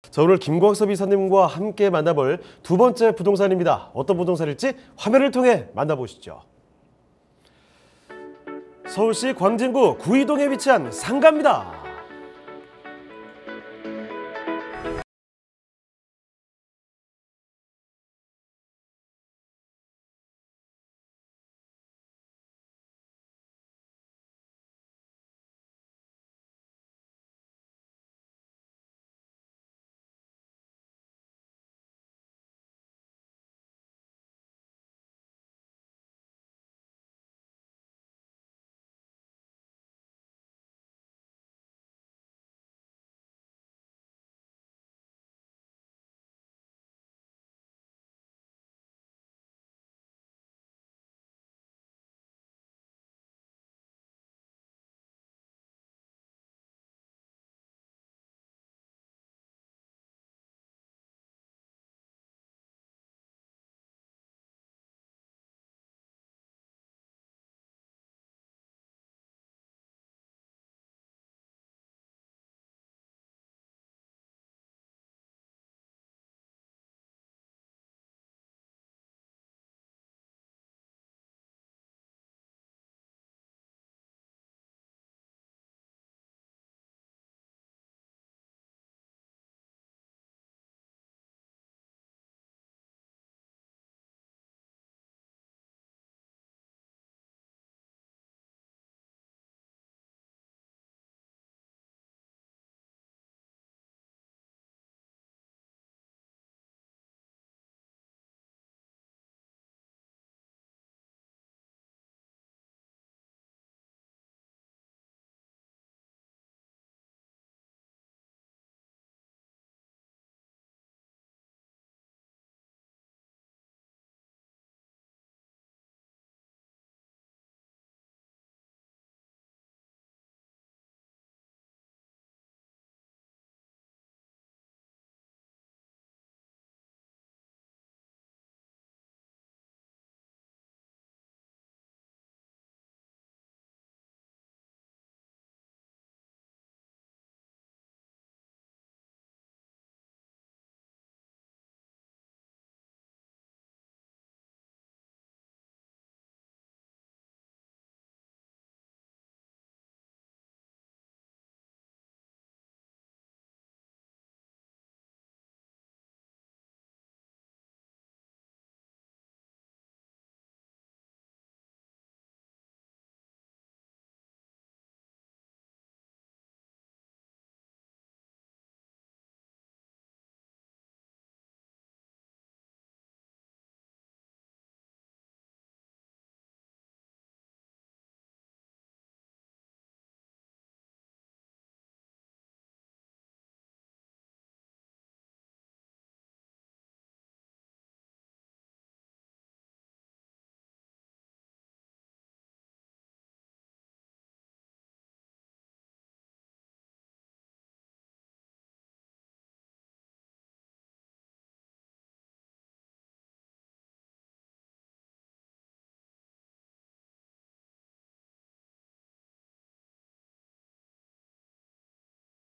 자, 오늘 김광섭 이사님과 함께 만나볼 두 번째 부동산입니다. 어떤 부동산일지 화면을 통해 만나보시죠. 서울시 광진구 구이동에 위치한 상가입니다.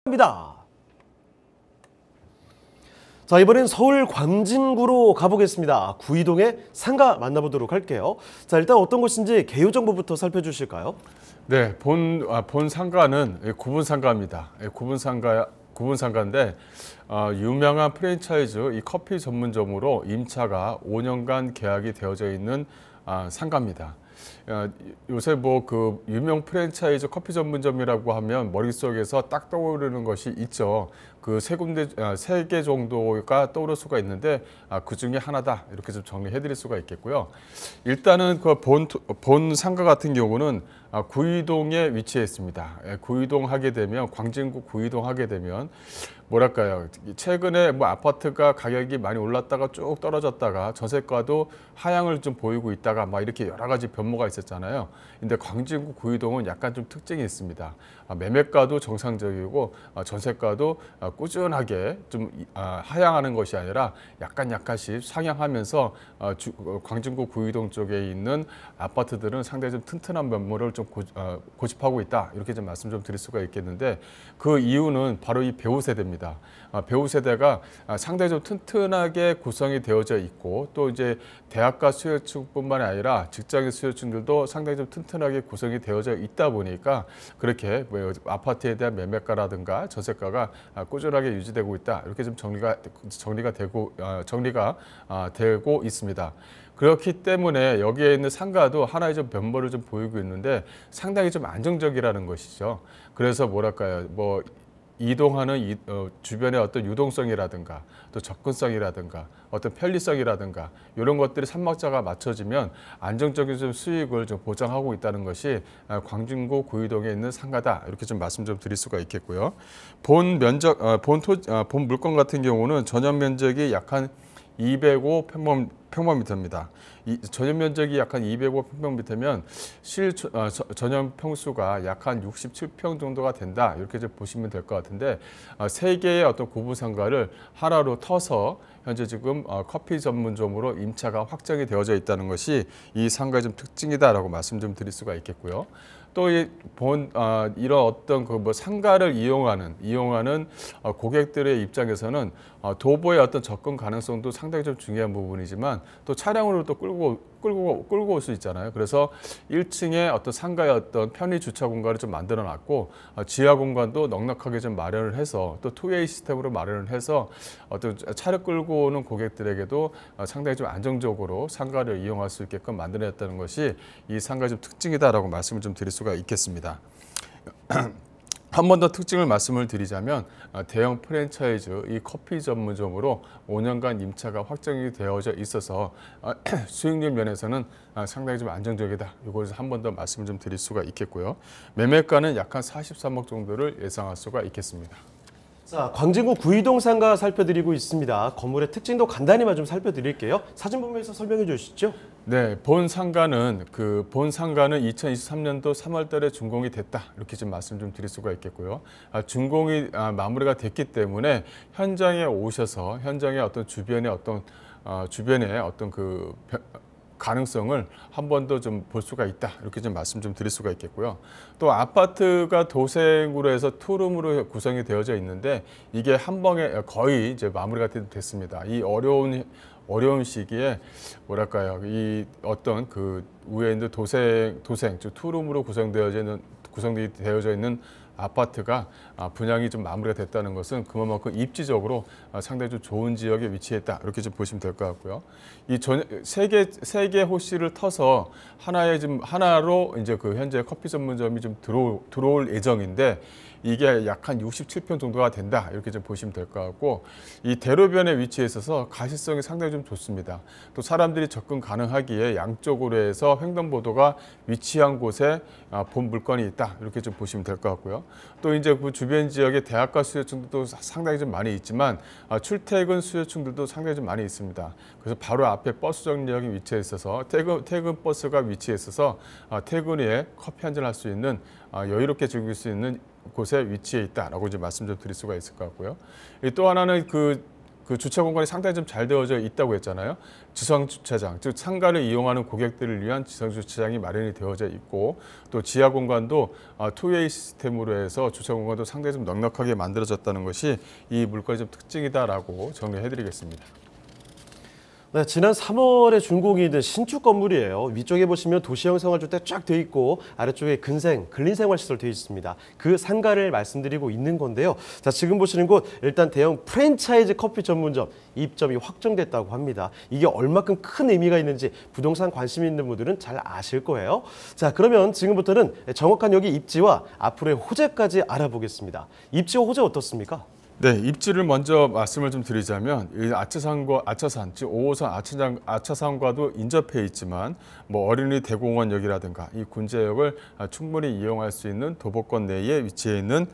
입니다. 자, 이번엔 서울 광진구로 가보겠습니다. 구이동의 상가 만나보도록 할게요. 자, 일단 어떤 곳인지 개요 정보부터 살펴주실까요? 네, 본 상가는 구분 상가입니다. 구분 상가인데 유명한 프랜차이즈 이 커피 전문점으로 임차가 5년간 계약이 되어져 있는 상가입니다. 요새 뭐 그 유명 프랜차이즈 커피 전문점이라고 하면 머릿속에서 딱 떠오르는 것이 있죠. 그 세 개 정도가 떠오를 수가 있는데 그 중에 하나다 이렇게 좀 정리해 드릴 수가 있겠고요. 일단은 그 본 상가 같은 경우는 구이동에 위치해 있습니다. 구이동 하게 되면 광진구 구이동 하게 되면 뭐랄까요, 최근에 뭐 아파트가 가격이 많이 올랐다가 쭉 떨어졌다가 전세가도 하향을 좀 보이고 있다가 막 이렇게 여러 가지 변모가 있었잖아요. 근데 광진구 구이동은 약간 좀 특징이 있습니다. 매매가도 정상적이고 전세가도 꾸준하게 좀 하향하는 것이 아니라 약간씩 상향하면서 광진구 구이동 쪽에 있는 아파트들은 상당히 좀 튼튼한 면모를 좀 고집하고 있다, 이렇게 좀 말씀 좀 드릴 수가 있겠는데, 그 이유는 바로 이 배우 세대입니다. 배우 세대가 상당히 좀 튼튼하게 구성이 되어져 있고, 또 이제 대학가 수요층뿐만 아니라 직장인 수요층들도 상당히 좀 튼튼하게 구성이 되어져 있다 보니까 그렇게 뭐 아파트에 대한 매매가라든가 전세가가 꾸준하게 유지되고 있다, 이렇게 좀 정리가 되고 있습니다. 그렇기 때문에 여기에 있는 상가도 하나의 좀 변모를 좀 보이고 있는데 상당히 좀 안정적이라는 것이죠. 그래서 뭐랄까요, 뭐 이동하는 주변의 어떤 유동성이라든가 또 접근성이라든가 어떤 편리성이라든가 이런 것들이 삼박자가 맞춰지면 안정적인 좀 수익을 좀 보장하고 있다는 것이 광진구 구이동에 있는 상가다, 이렇게 좀 말씀 좀 드릴 수가 있겠고요. 본 물건 같은 경우는 전용 면적이 약 한 205 평방미터입니다. 이 전용 면적이 약 한 205 평방미터면 전용 평수가 약 한 67평 정도가 된다, 이렇게 좀 보시면 될 것 같은데, 세 개의 어떤 구분 상가를 하나로 터서 현재 지금 커피 전문점으로 임차가 확정이 되어져 있다는 것이 이 상가의 좀 특징이다라고 말씀 좀 드릴 수가 있겠고요. 또 이런 어떤 그 뭐 상가를 이용하는 고객들의 입장에서는 도보의 어떤 접근 가능성도 상당히 좀 중요한 부분이지만, 또 차량으로 또 끌고 올 수 있잖아요. 그래서 1층에 어떤 상가의 어떤 편의 주차 공간을 좀 만들어 놨고, 지하 공간도 넉넉하게 좀 마련을 해서 또 투웨이 시스템으로 마련을 해서 어떤 차를 끌고 오는 고객들에게도 상당히 좀 안정적으로 상가를 이용할 수 있게끔 만들어냈다는 것이 이 상가의 좀 특징이다라고 말씀을 좀 드릴 수가 있겠습니다. 한 번 더 특징을 말씀을 드리자면, 대형 프랜차이즈 이 커피 전문점으로 5년간 임차가 확정이 되어져 있어서 수익률 면에서는 상당히 좀 안정적이다, 이것을 한 번 더 말씀을 좀 드릴 수가 있겠고요. 매매가는 약 한 43억 정도를 예상할 수가 있겠습니다. 자, 광진구 구이동 상가 살펴드리고 있습니다. 건물의 특징도 간단히만 좀 살펴드릴게요. 사진 보면서 설명해 주시죠. 네, 본 상가는 2023년도 3월달에 준공이 됐다, 이렇게 좀 말씀 좀 드릴 수가 있겠고요. 준공이 마무리가 됐기 때문에 현장에 오셔서 현장의 어떤 주변의 어떤 그 가능성을 한 번 더 좀 볼 수가 있다, 이렇게 좀 말씀 좀 드릴 수가 있겠고요. 또 아파트가 도생으로 해서 투룸으로 구성이 되어져 있는데, 이게 한 방에 거의 이제 마무리가 됐습니다. 이 어려운 시기에 뭐랄까요, 이 어떤 그 위에 있는 도생 즉 투룸으로 구성되어져 있는 아파트가 분양이 좀 마무리가 됐다는 것은 그만큼 입지적으로 상당히 좀 좋은 지역에 위치했다, 이렇게 좀 보시면 될 것 같고요. 이 세 개 호실을 터서 하나로 이제 그 현재 커피 전문점이 좀 들어올 예정인데, 이게 약 한 67평 정도가 된다, 이렇게 좀 보시면 될 것 같고, 이 대로변에 위치해 있어서 가시성이 상당히 좀 좋습니다. 또 사람들이 접근 가능하기에 양쪽으로 해서 횡단보도가 위치한 곳에 본 물건이 있다, 이렇게 좀 보시면 될 것 같고요. 또 이제 그 주변 지역에 대학가 수요층도 상당히 좀 많이 있지만, 출퇴근 수요층들도 상당히 좀 많이 있습니다. 그래서 바로 앞에 버스 정류장이 위치해 있어서 퇴근 버스가 위치해 있어서 퇴근 후에 커피 한잔 할 수 있는, 여유롭게 즐길 수 있는 곳에 위치해 있다라고 이제 말씀 좀 드릴 수가 있을 것 같고요. 또 하나는 그 주차 공간이 상당히 좀 잘 되어져 있다고 했잖아요. 지상 주차장, 즉 상가를 이용하는 고객들을 위한 지상 주차장이 마련이 되어져 있고, 또 지하 공간도 투웨이 시스템으로 해서 주차 공간도 상당히 좀 넉넉하게 만들어졌다는 것이 이 물건의 좀 특징이다라고 정리해드리겠습니다. 네, 지난 3월에 준공이 된 신축 건물이에요. 위쪽에 보시면 도시형 생활주택 쫙 돼 있고, 아래쪽에 근린생활시설 되어 있습니다. 그 상가를 말씀드리고 있는 건데요. 자, 지금 보시는 곳 일단 대형 프랜차이즈 커피 전문점 입점이 확정됐다고 합니다. 이게 얼마큼 큰 의미가 있는지 부동산 관심 있는 분들은 잘 아실 거예요. 자, 그러면 지금부터는 정확한 여기 입지와 앞으로의 호재까지 알아보겠습니다. 입지와 호재 어떻습니까? 네, 입지를 먼저 말씀을 좀 드리자면, 이 아차산, 즉 5호선 아차산과도 인접해 있지만, 뭐 어린이 대공원역이라든가 이 군제역을 충분히 이용할 수 있는 도보권 내에 위치해 있는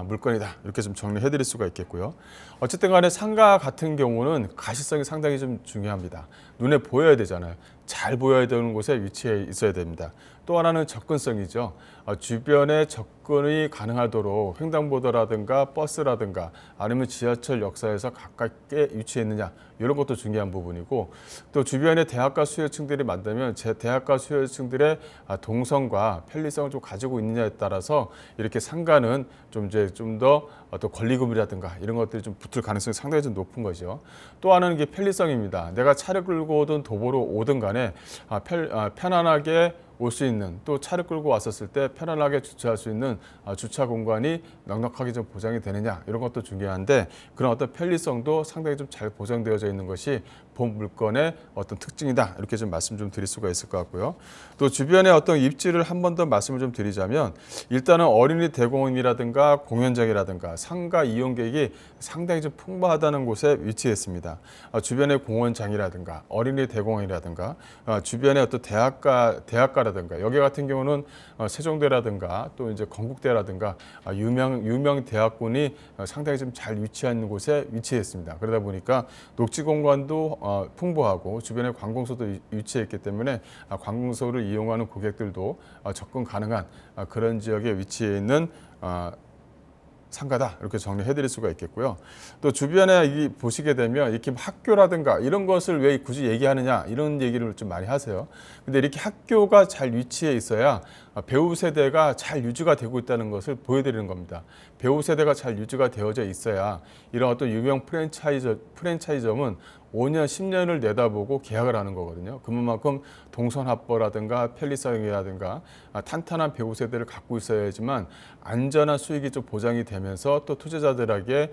물건이다, 이렇게 좀 정리해 드릴 수가 있겠고요. 어쨌든 간에 상가 같은 경우는 가시성이 상당히 좀 중요합니다. 눈에 보여야 되잖아요. 잘 보여야 되는 곳에 위치해 있어야 됩니다. 또 하나는 접근성이죠. 주변에 접근이 가능하도록 횡단보도라든가 버스라든가 아니면 지하철 역사에서 가깝게 위치해 있느냐, 이런 것도 중요한 부분이고, 또 주변에 대학가 수요층들이 많다면 제 대학가 수요층들의 동선과 편리성을 좀 가지고 있느냐에 따라서 이렇게 상가는 좀 더 어떤 권리금이라든가 이런 것들이 좀 붙을 가능성이 상당히 좀 높은 거죠. 또 하나는 게 편리성입니다. 내가 차를 끌고 오든 도보로 오든 간에 편안하게 올 수 있는, 또 차를 끌고 왔었을 때 편안하게 주차할 수 있는 주차 공간이 넉넉하게 좀 보장이 되느냐, 이런 것도 중요한데, 그런 어떤 편리성도 상당히 좀 잘 보장되어져 있는 것이 본 물건의 어떤 특징이다, 이렇게 좀 말씀 좀 드릴 수가 있을 것 같고요. 또 주변의 어떤 입지를 한 번 더 말씀을 좀 드리자면, 일단은 어린이 대공원이라든가 공연장이라든가 상가 이용객이 상당히 좀 풍부하다는 곳에 위치했습니다. 주변의 공원장이라든가 어린이 대공원이라든가 주변의 어떤 대학가라든가, 여기 같은 경우는 세종대라든가 또 이제 건국대라든가 유명 대학군이 상당히 좀 잘 위치한 곳에 위치했습니다. 그러다 보니까 녹지 공간도 풍부하고 주변에 관공서도 위치했기 때문에 관공서를 이용하는 고객들도 접근 가능한 그런 지역에 위치해 있는 상가다, 이렇게 정리해 드릴 수가 있겠고요. 또 주변에 보시게 되면 이렇게 학교라든가 이런 것을 왜 굳이 얘기하느냐, 이런 얘기를 좀 많이 하세요. 근데 이렇게 학교가 잘 위치해 있어야 배우 세대가 잘 유지가 되고 있다는 것을 보여드리는 겁니다. 배우 세대가 잘 유지가 되어져 있어야 이런 어떤 유명 프랜차이점은 5년, 10년을 내다보고 계약을 하는 거거든요. 그만큼 동선 확보라든가 편리성이라든가 탄탄한 배우 세대를 갖고 있어야지만 안전한 수익이 좀 보장이 되면서 또 투자자들에게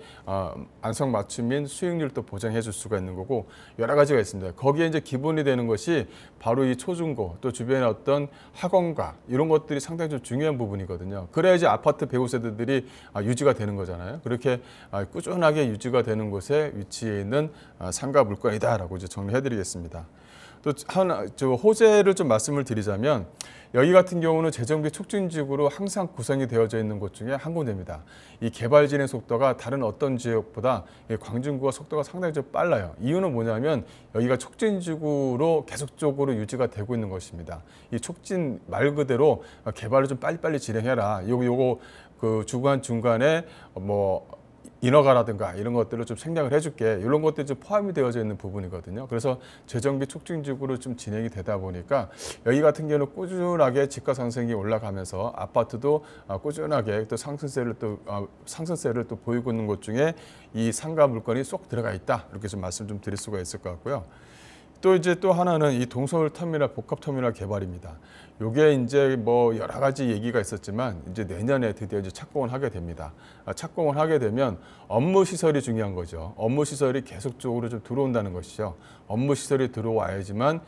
안성맞춤인 수익률도 보장해 줄 수가 있는 거고, 여러 가지가 있습니다. 거기에 이제 기본이 되는 것이 바로 이 초중고, 또 주변의 어떤 학원가, 이런 것들이 상당히 좀 중요한 부분이거든요. 그래야지 아파트 배우 세대들이 유지가 되는 거잖아요. 그렇게 꾸준하게 유지가 되는 곳에 위치해 있는 상가 물건이다라고 이제 정리해 드리겠습니다. 또 호재를 좀 말씀을 드리자면, 여기 같은 경우는 재정비 촉진지구로 항상 구성이 되어져 있는 곳 중에 한 군데입니다. 이 개발 진행 속도가 다른 어떤 지역보다 광진구가 속도가 상당히 좀 빨라요. 이유는 뭐냐면 여기가 촉진지구로 계속적으로 유지가 되고 있는 것입니다. 이 촉진 말 그대로 개발을 좀 빨리빨리 진행해라. 요거 그 중간에 인허가라든가 이런 것들을 좀 생략을 해줄게, 이런 것들이 좀 포함이 되어져 있는 부분이거든요. 그래서 재정비 촉진지구로 좀 진행이 되다 보니까 여기 같은 경우는 꾸준하게 집가 상승이 올라가면서 아파트도 꾸준하게 또 상승세를 또 보이고 있는 곳 중에 이 상가 물건이 쏙 들어가 있다, 이렇게 좀 말씀 좀 드릴 수가 있을 것 같고요. 또 하나는 이 동서울 터미널 복합 터미널 개발입니다. 요게 이제 여러 가지 얘기가 있었지만 이제 내년에 드디어 이제 착공을 하게 됩니다. 착공을 하게 되면 업무 시설이 중요한 거죠. 업무 시설이 계속적으로 좀 들어온다는 것이죠. 업무 시설이 들어와야지만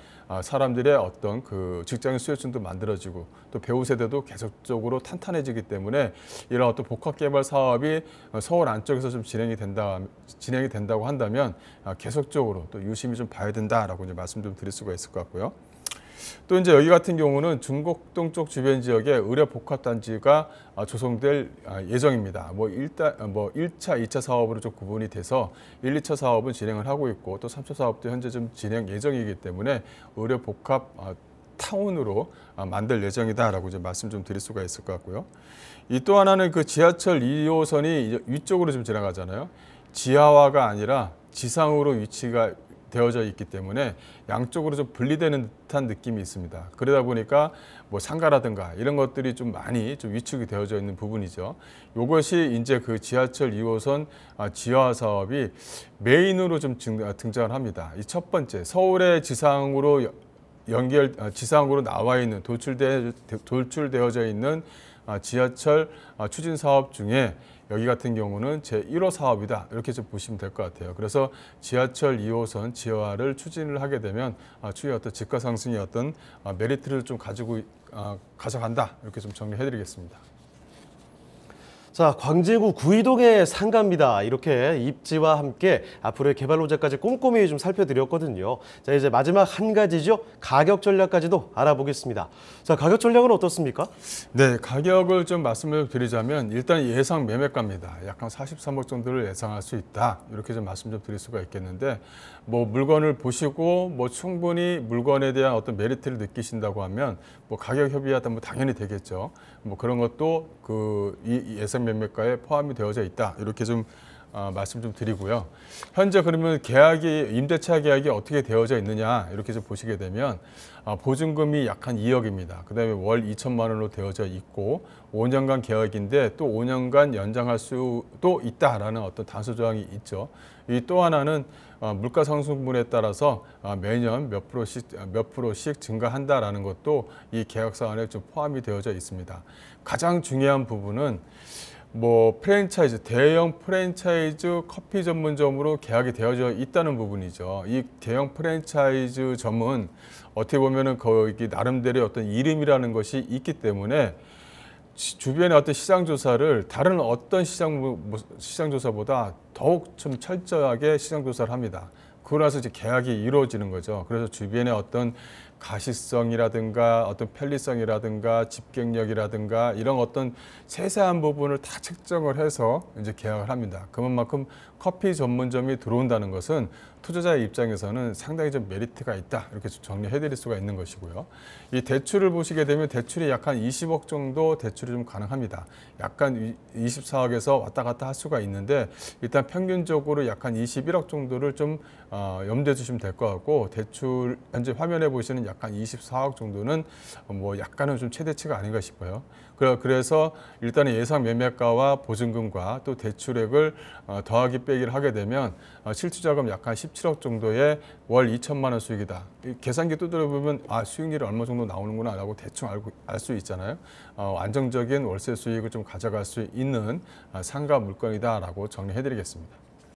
사람들의 어떤 그 직장인 수요층도 만들어지고 또 배우 세대도 계속적으로 탄탄해지기 때문에 이런 어떤 복합 개발 사업이 서울 안쪽에서 좀 진행이 된다고 한다면 계속적으로 또 유심히 좀 봐야 된다라고 이제 말씀 좀 드릴 수가 있을 것 같고요. 또 이제 여기 같은 경우는 중곡동 쪽 주변 지역에 의료 복합 단지가 조성될 예정입니다. 1차, 2차 사업으로 좀 구분이 돼서 1, 2차 사업은 진행을 하고 있고 또 3차 사업도 현재 좀 진행 예정이기 때문에 의료 복합 타운으로 만들 예정이다라고 이제 말씀 좀 드릴 수가 있을 것 같고요. 이 또 하나는 그 지하철 2호선이 위쪽으로 좀 지나가잖아요. 지하화가 아니라 지상으로 위치가 되어져 있기 때문에 양쪽으로 좀 분리되는 듯한 느낌이 있습니다. 그러다 보니까 상가라든가 이런 것들이 좀 많이 좀 위축이 되어져 있는 부분이죠. 이것이 이제 그 지하철 2호선 지하화 사업이 메인으로 좀 등장을 합니다. 이 첫 번째, 서울의 지상으로 나와 있는 돌출되어져 있는 지하철 추진 사업 중에 여기 같은 경우는 제1호 사업이다, 이렇게 좀 보시면 될 것 같아요. 그래서 지하철 2호선 지하화를 추진을 하게 되면 추후에 어떤 집가 상승의 어떤 메리트를 좀 가져간다, 이렇게 좀 정리해 드리겠습니다. 자, 광진구 구이동의 상가입니다. 이렇게 입지와 함께 앞으로의 개발 로제까지 꼼꼼히 좀 살펴드렸거든요. 자, 이제 마지막 한 가지죠. 가격 전략까지도 알아보겠습니다. 자, 가격 전략은 어떻습니까? 네, 가격을 좀 말씀을 드리자면 일단 예상 매매가입니다. 약 한 43억 정도를 예상할 수 있다. 이렇게 좀 말씀 좀 드릴 수가 있겠는데 뭐 물건을 보시고 뭐 충분히 물건에 대한 어떤 메리트를 느끼신다고 하면 뭐 가격 협의하다 뭐 당연히 되겠죠. 뭐 그런 것도 이 예상 매매가에 포함이 되어져 있다. 이렇게 좀 말씀 좀 드리고요. 현재 그러면 임대차 계약이 어떻게 되어져 있느냐 이렇게 좀 보시게 되면 보증금이 약 한 2억입니다. 그다음에 월 2천만 원으로 되어져 있고 5년간 계약인데 또 5년간 연장할 수도 있다라는 어떤 단서 조항이 있죠. 이 또 하나는 물가 상승분에 따라서 매년 몇 프로씩 증가한다라는 것도 이 계약서 안에 좀 포함이 되어져 있습니다. 가장 중요한 부분은 뭐 대형 프랜차이즈 커피 전문점으로 계약이 되어져 있다는 부분이죠. 이 대형 프랜차이즈점은 어떻게 보면은 거기 나름대로의 어떤 이름이라는 것이 있기 때문에 주변의 어떤 시장 조사를 다른 어떤 시장 조사보다 더욱 좀 철저하게 시장 조사를 합니다. 그러고 나서 이제 계약이 이루어지는 거죠. 그래서 주변의 어떤 가시성이라든가 어떤 편리성이라든가 집객력이라든가 이런 어떤 세세한 부분을 다 책정을 해서 이제 계약을 합니다. 그만큼 커피 전문점이 들어온다는 것은 투자자의 입장에서는 상당히 좀 메리트가 있다. 이렇게 좀 정리해 드릴 수가 있는 것이고요. 이 대출을 보시게 되면 대출이 약 한 20억 정도 대출이 좀 가능합니다. 약간 24억에서 왔다 갔다 할 수가 있는데 일단 평균적으로 약 한 21억 정도를 좀 염두에 두시면 될 것 같고 대출 현재 화면에 보시는 약 한 24억 정도는 뭐 약간은 좀 최대치가 아닌가 싶어요. 그래서 일단은 예상 매매가와 보증금과 또 대출액을 더하기 빼기를 하게 되면 실투자금 약 한 17억 정도의 월 2천만 원 수익이다. 계산기 두드려 보면 수익률이 얼마 정도 나오는구나 라고 대충 알 수 있잖아요. 안정적인 월세 수익을 좀 가져갈 수 있는 상가 물건이다라고 정리해 드리겠습니다.